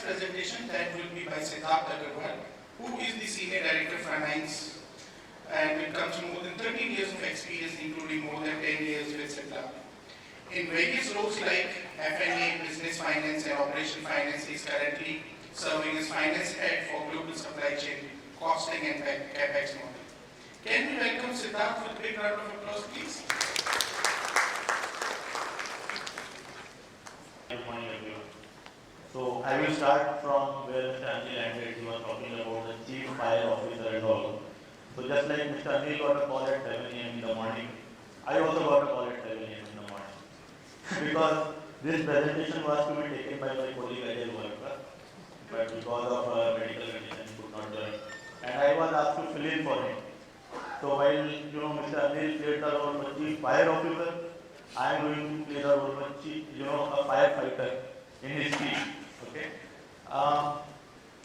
presentation that will be by Siddharth Agarwal, who is the Senior Director Finance and it comes from more than 13 years of experience, including more than 10 years with Cipla. In various roles like F&A, Business Finance and Operation Finance, he is currently serving as Finance Head for Global Supply Chain, Costing and CapEx model. Can we welcome Siddharth with a big round of applause, please? Good morning, everyone. So I will start from where Mr. Anil ended. He was talking about the Chief Fire Officer and all. So just like Mr. Anil got a call at 7 a.m. in the morning, I also got a call at 7 a.m. in the morning. Because this presentation was to be taken by my colleague Agarwal, but because of a medical condition he could not join. And I was asked to fill in for him. So while Mr. Anil played the role of Chief Fire Officer, I am going to play the role of a firefighter in his team. Okay.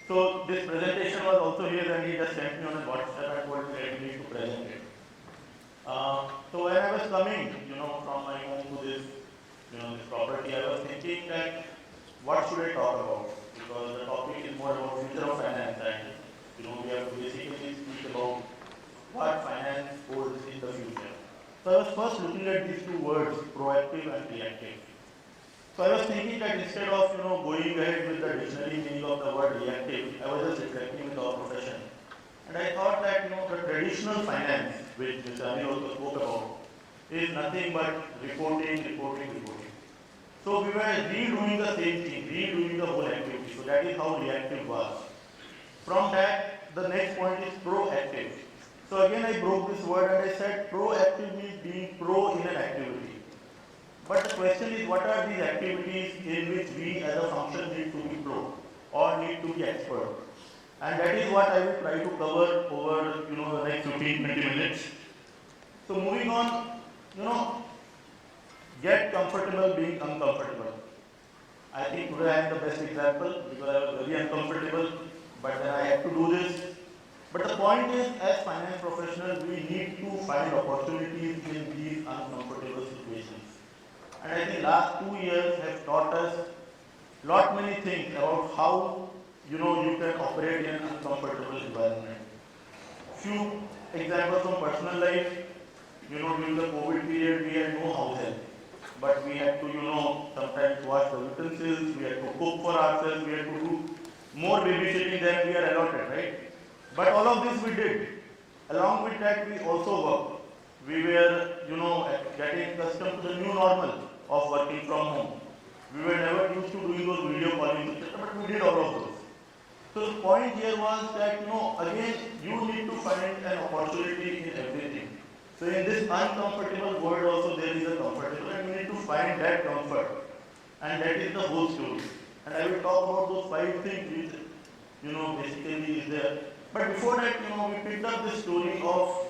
So this presentation was also here, and he just sent me on a WhatsApp and told me that we need to present it. So when I was coming, from my home to this, this property, I was thinking that what should I talk about? Because the topic is more about future of finance, and we have to basically speak about what finance holds in the future. So I was first looking at these two words, proactive and reactive. So I was thinking that instead of going ahead with the dictionary meaning of the word reactive, I was just reflecting with our profession. And I thought that the traditional finance, which Mr. Anil also spoke about, is nothing but reporting. So we were redoing the same thing, redoing the whole activity. So that is how reactive was. From that, the next point is proactive. So again I broke this word and I said proactive means being pro in an activity. But the question is, what are these activities in which we as a function need to be pro or need to be expert? And that is what I will try to cover over the next 15-20 minutes. So moving on, get comfortable being uncomfortable. I think today I am the best example because I was very uncomfortable, but then I have to do this. But the point is, as finance professionals, we need to find opportunities in these uncomfortable situations. And I think last 2 years have taught us lot many things about how you can operate in an uncomfortable environment. Few examples from personal life. During the COVID period, we had no house help, but we had to sometimes wash the utensils, we had to cook for ourselves, we had to do more babysitting than we are allotted, right? But all of this we did. Along with that, we also worked. We were, getting accustomed to the new normal of working from home. We were never used to doing those video calling, but we did all of those. So the point here was that, again, you need to find an opportunity in everything. So in this uncomfortable world also there is a comfortable, and we need to find that comfort. And that is the whole story. And I will talk about those 5 things which, basically is there. But before that, we picked up the story of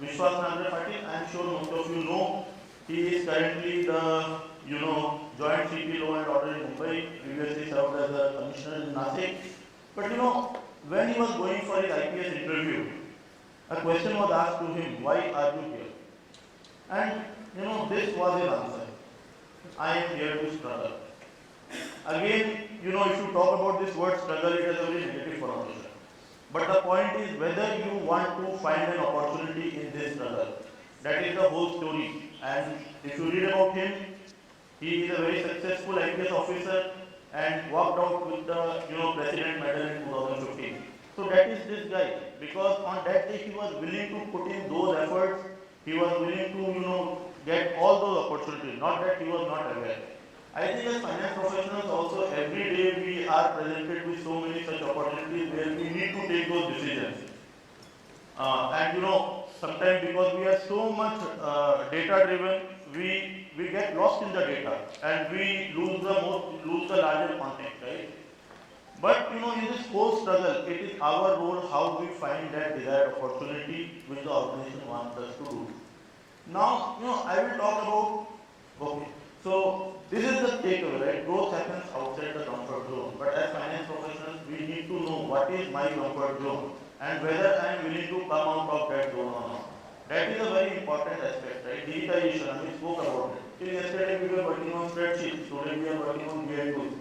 Vishwas Patil. I am sure most of you know. He is currently the, Joint CP Law and Order in Mumbai. Previously served as a commissioner in Nashik. But when he was going for his IPS interview, a question was asked to him, why are you here? And, this was his answer. I am here to struggle. Again, if you talk about this word struggle, it has a very negative connotation. But the point is whether you want to find an opportunity in this struggle. That is the whole story. And if you read about him, he is a very successful IPS officer and walked out with the President Medal in 2015. So that is this guy. Because on that day he was willing to put in those efforts. He was willing to get all those opportunities. Not that he was not aware. I think as finance professionals also every day we are presented with so many such opportunities where we need to take those decisions. And sometimes because we are so much data driven, we get lost in the data and we lose the larger context, right? But in this whole struggle, it is our role how we find that desired opportunity which the organization wants us to do. Now, I will talk about, okay, so this is the takeaway, right? Growth happens outside the comfort zone. But as finance professionals, we need to know what is my comfort zone and whether I am willing to come out of that zone or not. That is a very important aspect, right? Digitization, we spoke about it. Till yesterday we were working on spreadsheets, today we are working on BI tools.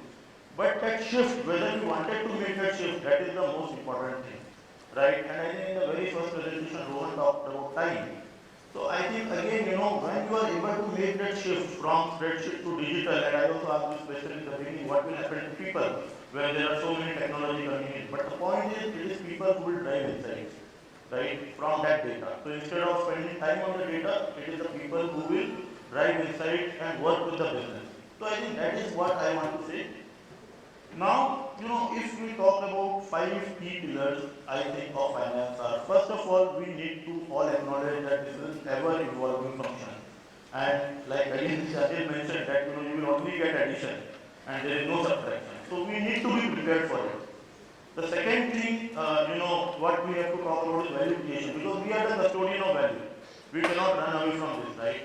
But that shift, whether we wanted to make that shift, that is the most important thing, right? And I think in the very first presentation, Rohan talked about time. So I think again, when you are able to make that shift from spreadsheet to digital, and I also asked this question in the beginning, what will happen to people when there are so many technology coming in? But the point is, it is people who will drive insights, right, from that data. So instead of spending time on the data, it is the people who will drive insights and work with the business. So I think that is what I want to say. Now, if we talk about five key pillars, I think, of finance are, first of all, we need to all acknowledge that this is ever evolving function. And like again, Shahil mentioned that, you will only get addition and there is no subtraction. So we need to be prepared for it. The second thing, what we have to talk about is value creation, because we are the custodian of value. We cannot run away from this, right?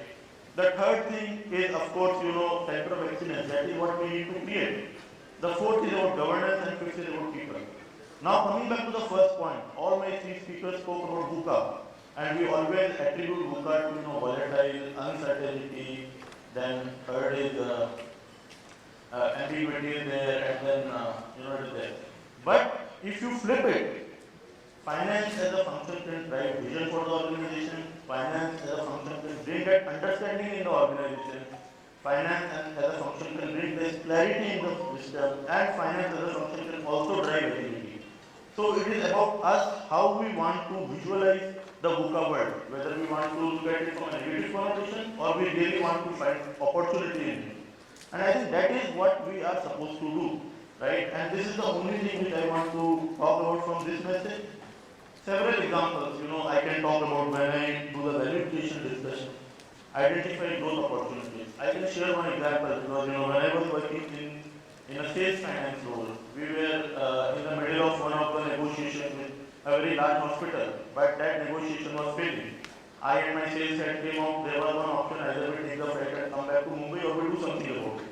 The third thing is, of course, center of excellence. That is what we need to create. The fourth is about governance and fifth is about people. Now coming back to the first point, all my three speakers spoke about VUCA, and we always attribute VUCA to volatile, uncertainty. Then third is ambiguity is there, and then it is there. But if you flip it, finance as a function can drive vision for the organization. Finance as a function can bring that understanding in the organization. Finance as a function can bring this clarity in the system, and finance as a function can also drive agility. So it is about us how we want to visualize the VUCA world, whether we want to look at it from a negative connotation or we really want to find opportunity in it. And I think that is what we are supposed to do, right? And this is the only thing which I want to talk about from this message. Several examples, I can talk about when I do the value creation discussion. Identify growth opportunities. I can share one example because when I was working in a sales finance role, we were in the middle of one of the negotiations with a very large hospital, but that negotiation was failing. I and my sales head came out, there was one option, either we take the flight and come back to Mumbai or we do something about it.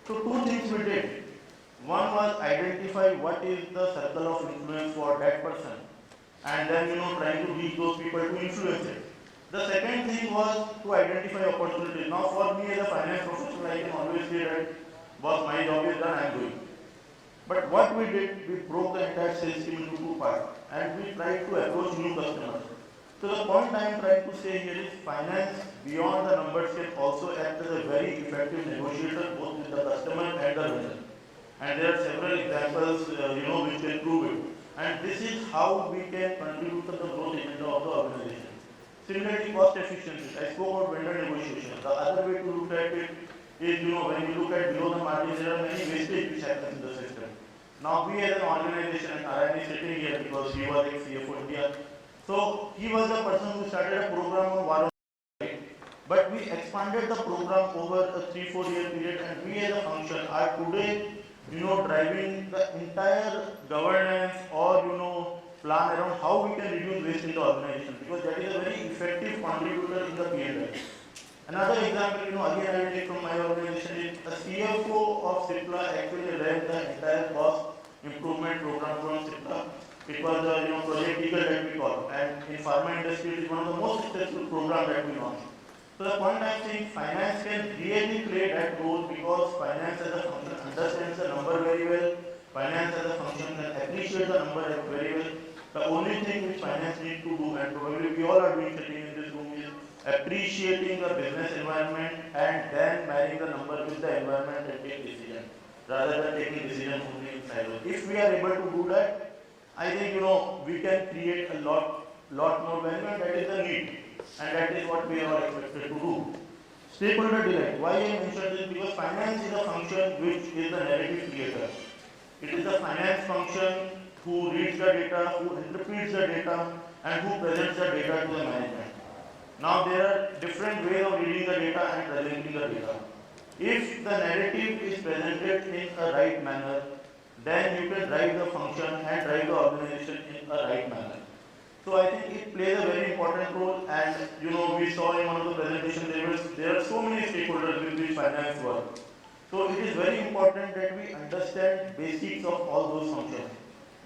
So two things we did. One was identify what is the circle of influence for that person, and then trying to reach those people to influence it. The second thing was to identify opportunities. Now for me as a finance professional, I can always say that, boss, my job is done, I am doing. But what we did, we broke the entire sales team into two parts and we tried to approach new customers. So the point I am trying to say here is finance beyond the numbers can also act as a very effective negotiator both with the customer and the vendor. And there are several examples, which can prove it. And this is how we can contribute to the growth agenda of the organization. Similarly, cost efficiency. I spoke about vendor negotiation. The other way to look at it is, when you look at below the margin, there are many wastage which happens in the system. Now, we as an organization, and Narayan is sitting here because he was ex-CFO India. So, he was the person who started a program on Varon. But we expanded the program over a 3-4 year period, and we as a function are today, driving the entire governance or, plan around how we can reduce waste in the organization, because that is a very effective contributor in the P&L. Another example, again I will take from my organization is a CFO of Cipla actually ran the entire cost improvement program from Cipla. It was a project Eagle that we call, and in pharma industry it is one of the most successful programs that we launched. So the point I am saying, finance can really play that role because finance as a function understands the number very well. Finance as a function can appreciate the number very well. The only thing which finance needs to do, and probably we all are doing sitting in this room, is appreciating the business environment and then marrying the number with the environment and take decision, rather than taking decision only in silos. If we are able to do that, I think we can create a lot more value, and that is the need, and that is what we are all expected to do. Stakeholder delight. Why I mentioned this? Because finance is a function which is the narrative creator. It is the finance function who reads the data, who interprets the data, and who presents the data to the management. Now there are different ways of reading the data and presenting the data. If the narrative is presented in a right manner, then you can drive the function and drive the organization in a right manner. So I think it plays a very important role, and we saw in one of the presentations there are so many stakeholders with which finance work. So it is very important that we understand basics of all those functions,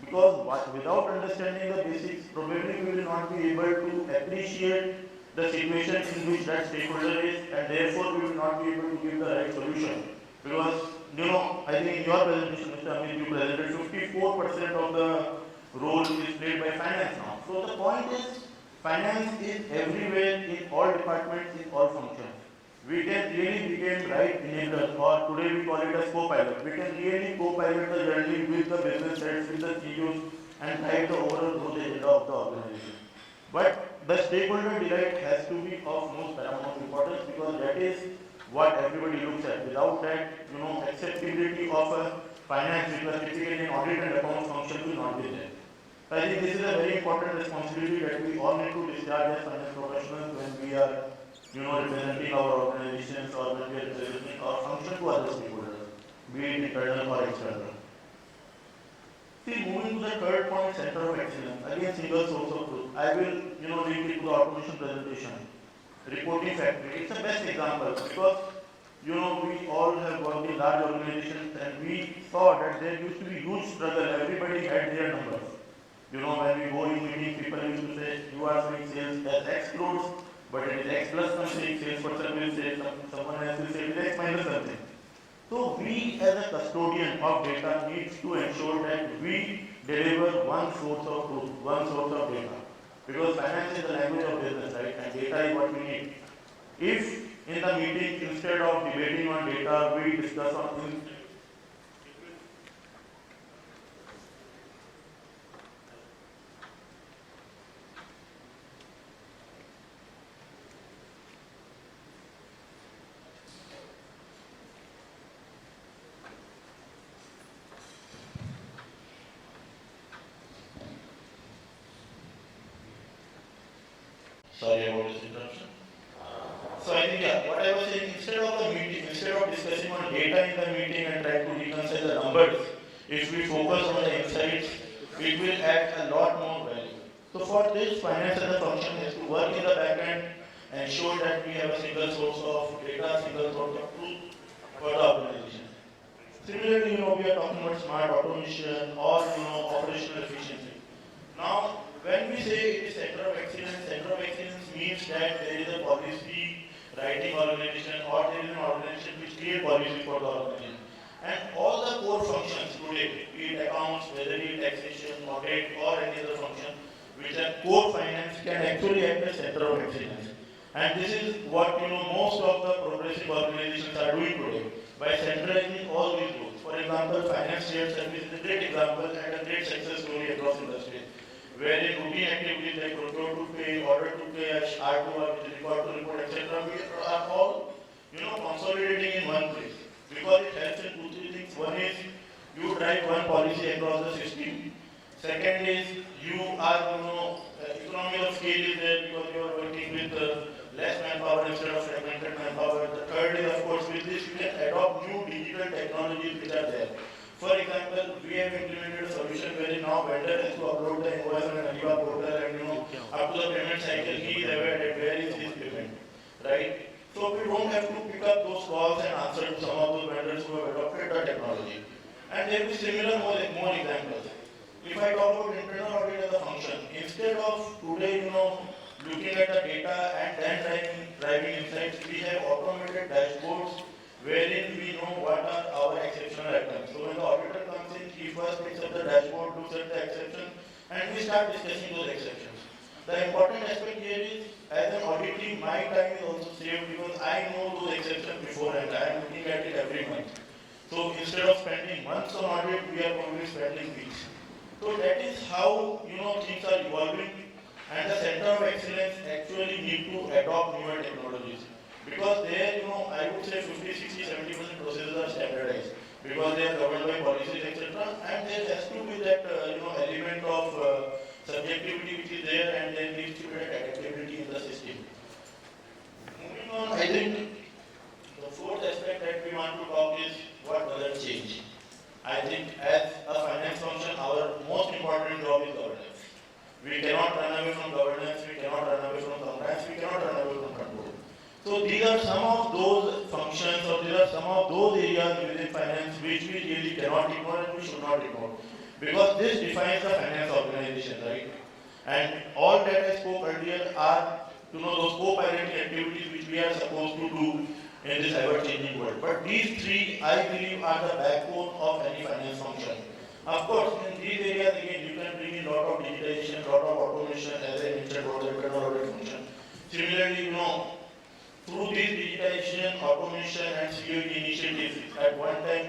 because without understanding the basics, probably we will not be able to appreciate the situation in which that stakeholder is, and therefore we will not be able to give the right solution, because I think in your presentation, Mr. Amit, you presented 54% of the role is played by finance now. So the point is, finance is everywhere in all departments, in all functions. We can really become right enablers, or today we call it as co-pilot. We can really co-pilot the journey with the business heads, with the CEOs, and drive the overall growth agenda of the organization. But the stakeholder delight has to be of most paramount importance, because that is what everybody looks at. Without that, acceptability of a finance, which was typically an audit and accounts function, will not be there. So I think this is a very important responsibility that we all need to discharge as finance professionals when we are, representing our organizations, or when we are representing our function to other stakeholders, be it internal or external. See, moving to the third point, center of excellence, again single source of truth. I will, link it to the automation presentation. Reporting factory, it's the best example, because, we all have worked in large organizations, and we saw that there used to be huge struggle. Everybody had their numbers. When we go in meetings, people used to say, you are doing sales as X crores, but it is X plus something, salesperson will say, someone else will say it is X minus something. So we as a custodian of data needs to ensure that we deliver one source of truth, one source of data. Because finance is the language of business, right? And data is what we need. If in the meeting, instead of debating on data, we discuss on things. Sorry about this interruption. So I think, what I was saying, instead of the meeting, instead of discussing on data in the meeting and trying to reconcile the numbers, if we focus on the insights, it will add a lot more value. So for this, finance as a function is to work in the back end, ensure that we have a single source of data, single source of truth for the organization. Similarly, we are talking about smart automation or operational efficiency. Now, when we say it is center of excellence means that there is a policy writing organization, or there is an organization which creates policy for the organization. And all the core functions today, be it accounts, whether it is taxation, audit, or any other function, which are core finance, can actually act as center of excellence. And this is what most of the progressive organizations are doing today, by centralizing all these roles. For example, finance shared service is a great example and a great success story across industries, wherein routine activities like procure to pay, order to pay, R2R, which is record to report, etc., we are all consolidating in one place, because it helps in two, three things. One is you drive one policy across the system. Second is you are, economy of scale is there, because you are working with less manpower instead of fragmented manpower. The third is, of course, with this you can adopt new digital technologies which are there. For example, we have implemented a solution where now vendor has to upload the invoice on an Aliva portal, and up to the payment cycle he is aware that where is his payment, right? So we don't have to pick up those calls and answer to some of those vendors who have adopted the technology. And there will be similar more examples. If I talk about internal audit as a function, instead of today, looking at the data and then driving insights, we have automated dashboards wherein we know what are our exceptional items. So when the auditor comes in, he first picks up the dashboard, looks at the exception, and we start discussing those exceptions. The important aspect here is, as an auditee, my time is also saved, because I know those exceptions beforehand. I am looking at it every month. So instead of spending months on audit, we are only spending weeks. So that is how things are evolving, and the center of excellence actually need to adopt newer technologies. Because there, I would say 50, 60, 70% processes are standardized, because they are governed by policies, etc. And there has to be that element of subjectivity which is there, and there needs to be that adaptability in the system. Moving on, I think the fourth aspect that we want to talk is what doesn't change. I think as a finance function, our most important job is governance. We cannot run away from governance, we cannot run away from compliance, we cannot run away from control. So these are some of those functions, or these are some of those areas within finance which we really cannot ignore and we should not ignore. Because this defines the finance organization, right? And all that I spoke earlier are those co-piloting activities which we are supposed to do in this ever-changing world. But these three, I believe, are the backbone of any finance function. Of course, in these areas, again, you can bring in a lot of digitization, lot of automation, as I mentioned, about the internal audit function. Similarly, through this digitization, automation, and security initiatives, at one time,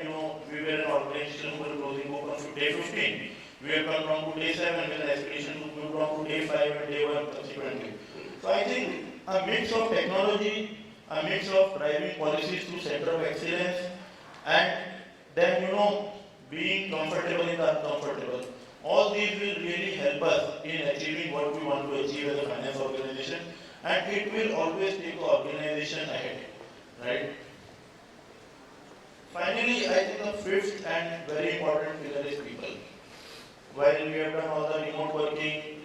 we were an organization who were closing book on day 15. We have come down to day 7 with an aspiration to move down to day 5 and day 1 subsequently. So I think a mix of technology, a mix of driving policies through center of excellence, and then, being comfortable in the uncomfortable. All these will really help us in achieving what we want to achieve as a finance organization, and it will always take the organization ahead, right? Finally, I think the fifth and very important pillar is people. While we have done all the remote working,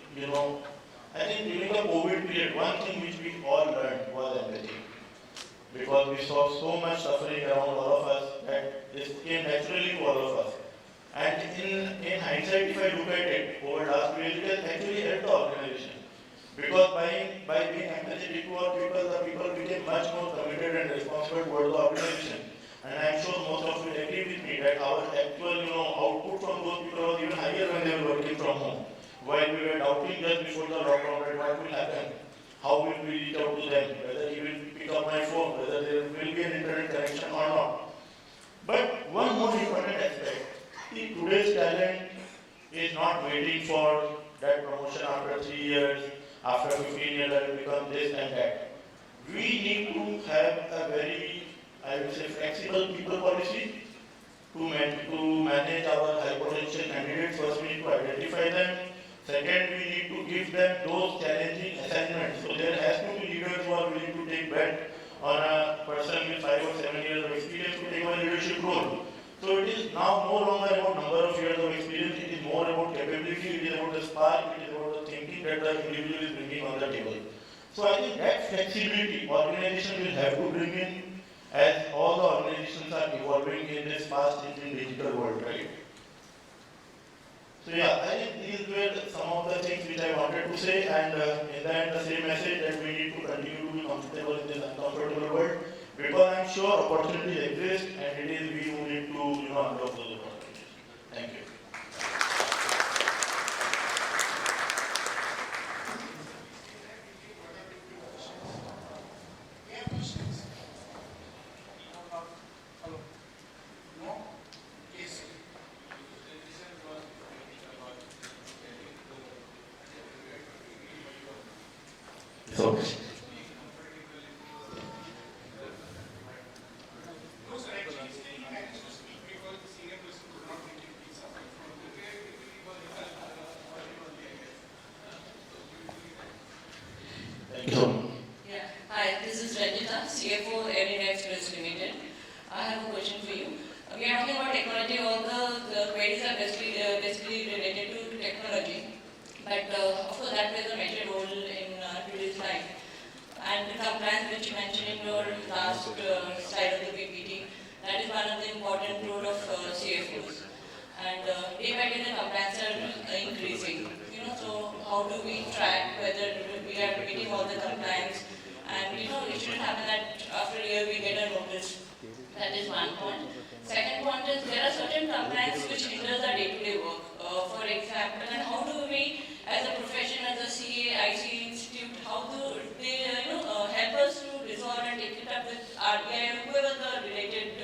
I think during the COVID period, one thing which we all learned was empathy. Because we saw so much suffering around all of us that this came naturally to all of us. And in hindsight, if I look at it, over last few years, it has actually helped the organization. Because by being empathetic to our people, the people became much more committed and responsible towards the organization. And I'm sure most of you agree with me that our actual, output from those people was even higher when they were working from home. While we were doubting just before the lockdown that what will happen, how will we reach out to them, whether he will pick up my phone, whether there will be an internet connection or not. But one more important aspect, today's talent is not waiting for that promotion after 3 years, after 15 years I will become this and that. We need to have a very, I would say, flexible people policy to manage our high potential candidates. First, we need to identify them. Second, we need to give them those challenging assignments. So there has to be leaders who are willing to take bet on a person with 5 or 7 years of experience to take a leadership role. So it is now no longer about number of years of experience, it is more about capability, it is about the spark, it is about the thinking that the individual is bringing on the table. So I think that flexibility organization will have to bring in as all the organizations are evolving in this fast-changing digital world, right? So yeah, I think these were some of the things which I wanted to say, and in the end the same message that we need to continue to be comfortable in this uncomfortable world, because I'm sure opportunities exist and it is we who need to unlock those opportunities. Thank you. So, Yeah. Hi, this is CFO Area Express Limited. I have a question for you. We are talking about technology. All the queries are basically related to technology. But of course, that plays a major role in today's life. And the compliance which you mentioned in your last slide of the PPT, that is one of the important role of CFOs. And day by day the compliance are increasing. So how do we track whether we are meeting all the compliance? And it shouldn't happen that after a year we get a notice. That is one point. Second point is there are certain compliance which hinders our day-to-day work. For example, and how do we, as a profession, as a CA, IC institute, how do they help us to resolve and take it up with RBI and whoever the related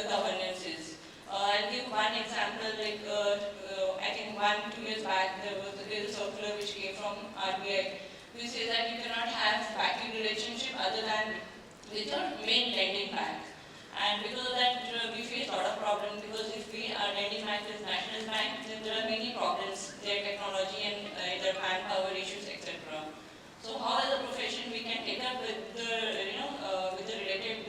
governance is? I'll give one example. I think 1-2 years back there was a circular which came from RBI which says that you cannot have banking relationship other than with your main lending bank. And because of that, we face a lot of problems, because if our lending bank is national bank, then there are many problems, their technology and their manpower issues, etc. So how as a profession we can take up with the related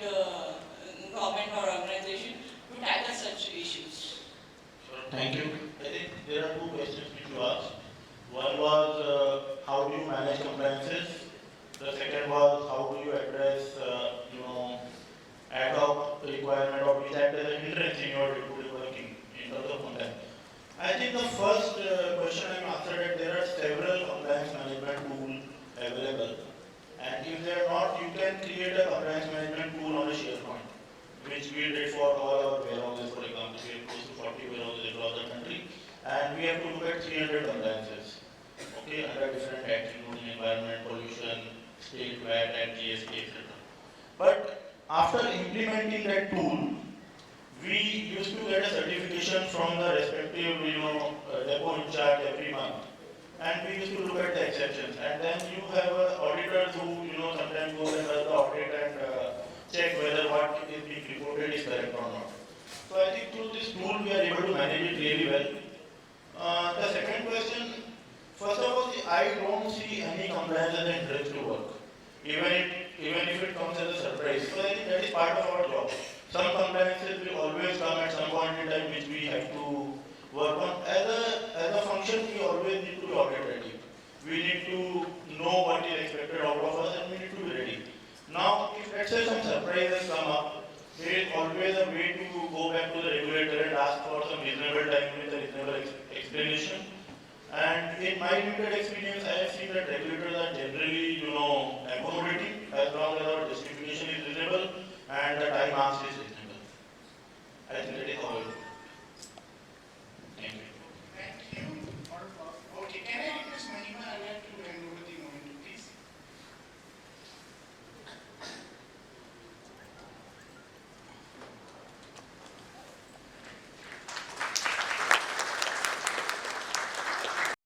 government or organization to tackle such issues? Thank you. I think there are two questions which you asked. One was how do you manage compliances? The second was how do you address ad hoc requirement or which act as a hindrance in your day-to-day working in terms of compliance. I think the first question I answered that there are several compliance management tools available, and if they are not, you can create a compliance management tool on which we did for all our warehouses. For example, we have close to 40 warehouses across the country, and we have to look at 300 compliances. Okay, under different acts, including environment, pollution, state VAT, and GST, etc. But after implementing that tool, we used to get a certification from the respective, depot in charge every month. And we used to look at the exceptions. And then you have auditors who, sometimes go and does the audit and check whether what is being reported is correct or not. So I think through this tool we are able to manage it really well. The second question, first of all, I don't see any compliance as an interest to work, even if it comes as a surprise. So I think that is part of our job. Some compliances will always come at some point in time which we have to work on. As a function, we always need to be audit ready. We need to know what is expected out of us and we need to be ready. Now, if let's say some surprises come up, there is always a way to go back to the regulator and ask for some reasonable time with a reasonable explanation. And in my limited experience, I have seen that regulators are generally,